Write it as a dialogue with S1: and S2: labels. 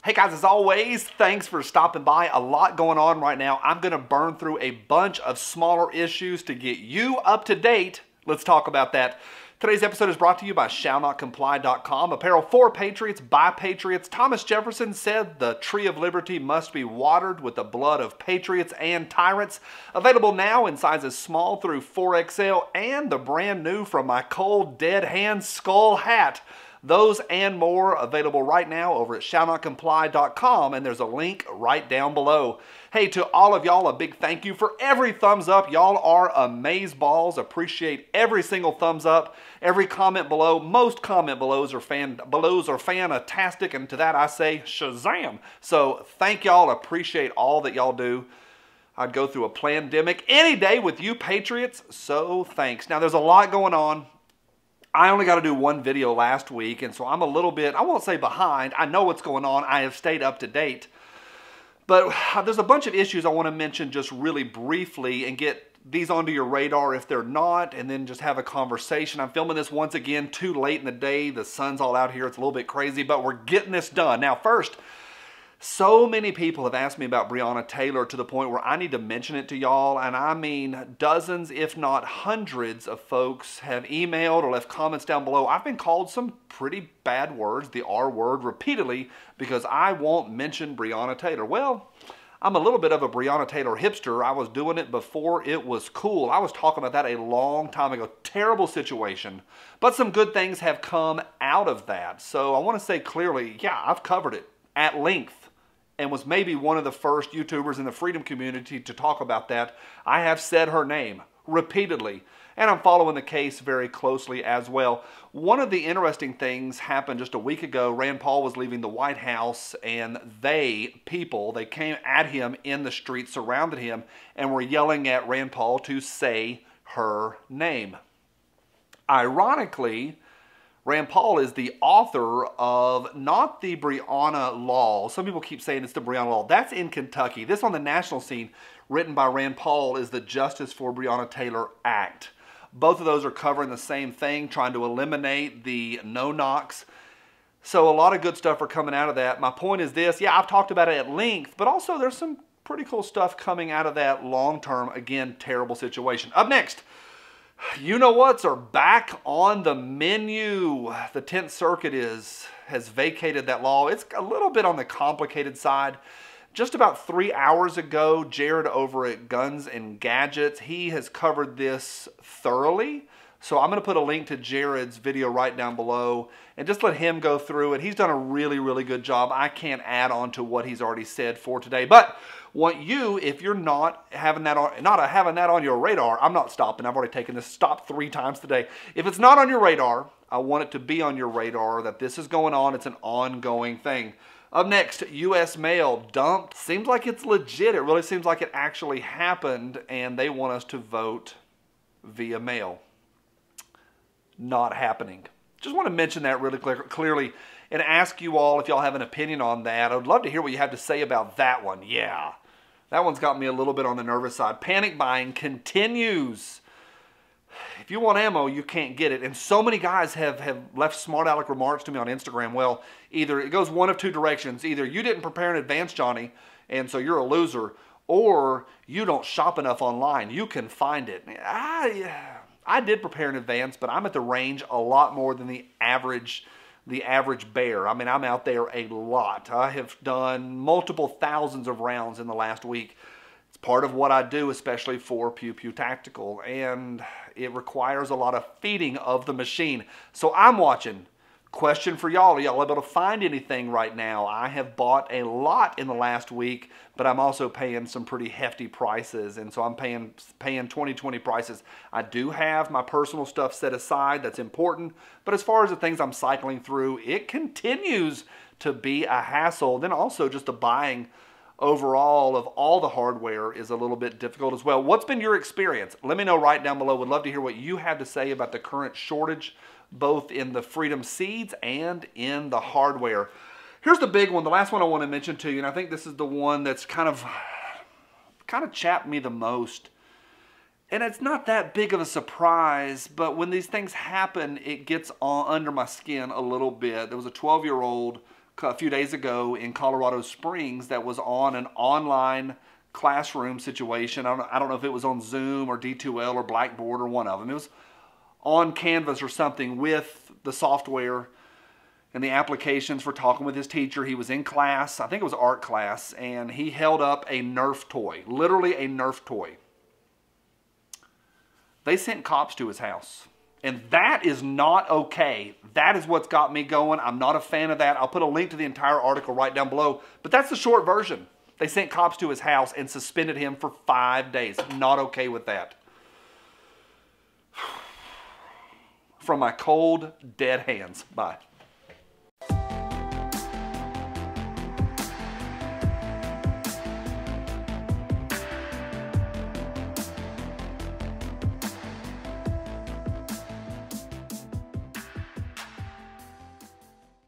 S1: Hey guys, as always, thanks for stopping by. A lot going on right now. I'm going to burn through a bunch of smaller issues to get you up to date. Let's talk about that. Today's episode is brought to you by ShallNotComply.com. Apparel for patriots, by patriots. Thomas Jefferson said the tree of liberty must be watered with the blood of patriots and tyrants. Available now in sizes small through 4XL, and the brand new From My Cold Dead Hand Skull hat. Those and more available right now over at ShallNotComply.com, and there's a link right down below. Hey, to all of y'all, a big thank you for every thumbs up. Y'all are amazeballs. Appreciate every single thumbs up, every comment below. Most comment belows are fantastic, and to that I say Shazam. So thank y'all. Appreciate all that y'all do. I'd go through a pandemic any day with you patriots, so thanks. Now there's a lot going on. I only got to do one video last week, and so I'm a little bit, I won't say behind. I know what's going on. I have stayed up to date. But there's a bunch of issues I want to mention just really briefly and get these onto your radar if they're not, and then just have a conversation. I'm filming this once again too late in the day. The sun's all out here. It's a little bit crazy, but we're getting this done. Now, first, so many people have asked me about Breonna Taylor to the point where I need to mention it to y'all, and I mean dozens, if not hundreds of folks have emailed or left comments down below. I've been called some pretty bad words, the R word, repeatedly because I won't mention Breonna Taylor. Well, I'm a little bit of a Breonna Taylor hipster. I was doing it before it was cool. I was talking about that a long time ago. Terrible situation, but some good things have come out of that. So I want to say clearly, yeah, I've covered it at length, and was maybe one of the first YouTubers in the freedom community to talk about that. I have said her name repeatedly, and I'm following the case very closely as well. One of the interesting things happened just a week ago. Rand Paul was leaving the White House, and they came at him in the street, surrounded him, and were yelling at Rand Paul to say her name. Ironically, Rand Paul is the author of not the Breonna Law. Some people keep saying it's the Breonna Law. That's in Kentucky. This on the national scene, written by Rand Paul, is the Justice for Breonna Taylor Act. Both of those are covering the same thing, trying to eliminate the no-knocks. So a lot of good stuff are coming out of that. My point is this. Yeah, I've talked about it at length, but also there's some pretty cool stuff coming out of that long-term, again, terrible situation. Up next, you-know-whats are back on the menu. The 10th Circuit has vacated that law. It's a little bit on the complicated side. Just about 3 hours ago, Jared over at Guns and Gadgets, he has covered this thoroughly. So I'm going to put a link to Jared's video right down below and just let him go through it. He's done a really, really good job. I can't add on to what he's already said for today. But want you, if you're not having that on your radar, I'm not stopping. I've already taken this stop 3 times today. If it's not on your radar, I want it to be on your radar that this is going on. It's an ongoing thing. Up next, U.S. mail dumped. Seems like it's legit. It really seems like it actually happened, and they want us to vote via mail. Not happening. Just want to mention that really clearly and ask you all if y'all have an opinion on that. I would love to hear what you have to say about that one. Yeah, that one's got me a little bit on the nervous side. Panic buying continues. If you want ammo, you can't get it. And so many guys have left smart aleck remarks to me on Instagram. Well, either it goes one of two directions. Either you didn't prepare in advance, Johnny, and so you're a loser, or you don't shop enough online. You can find it. I did prepare in advance, but I'm at the range a lot more than the average bear. I mean, I'm out there a lot. I have done multiple thousands of rounds in the last week. It's part of what I do, especially for Pew Pew Tactical, and it requires a lot of feeding of the machine. So I'm watching. Question for y'all, are y'all able to find anything right now? I have bought a lot in the last week, but I'm also paying some pretty hefty prices, and so I'm paying 2020 prices. I do have my personal stuff set aside. That's important, but as far as the things I'm cycling through, it continues to be a hassle. Then also just the buying overall of all the hardware is a little bit difficult as well. What's been your experience? Let me know right down below. Would love to hear what you have to say about the current shortage, both in the Freedom Seeds and in the hardware. Here's the big one, the last one I want to mention to you, and I think this is the one that's kind of chapped me the most. And it's not that big of a surprise, but when these things happen, it gets under my skin a little bit. There was a 12-year-old a few days ago in Colorado Springs that was on an online classroom situation. I don't know if it was on Zoom or D2L or Blackboard or one of them. It was on Canvas or something with the software and the applications for talking with his teacher. He was in class, I think it was art class, and he held up a Nerf toy, literally a Nerf toy. They sent cops to his house. And that is not okay. That is what's got me going. I'm not a fan of that. I'll put a link to the entire article right down below. But that's the short version. They sent cops to his house and suspended him for 5 days. Not okay with that. From my cold, dead hands. Bye.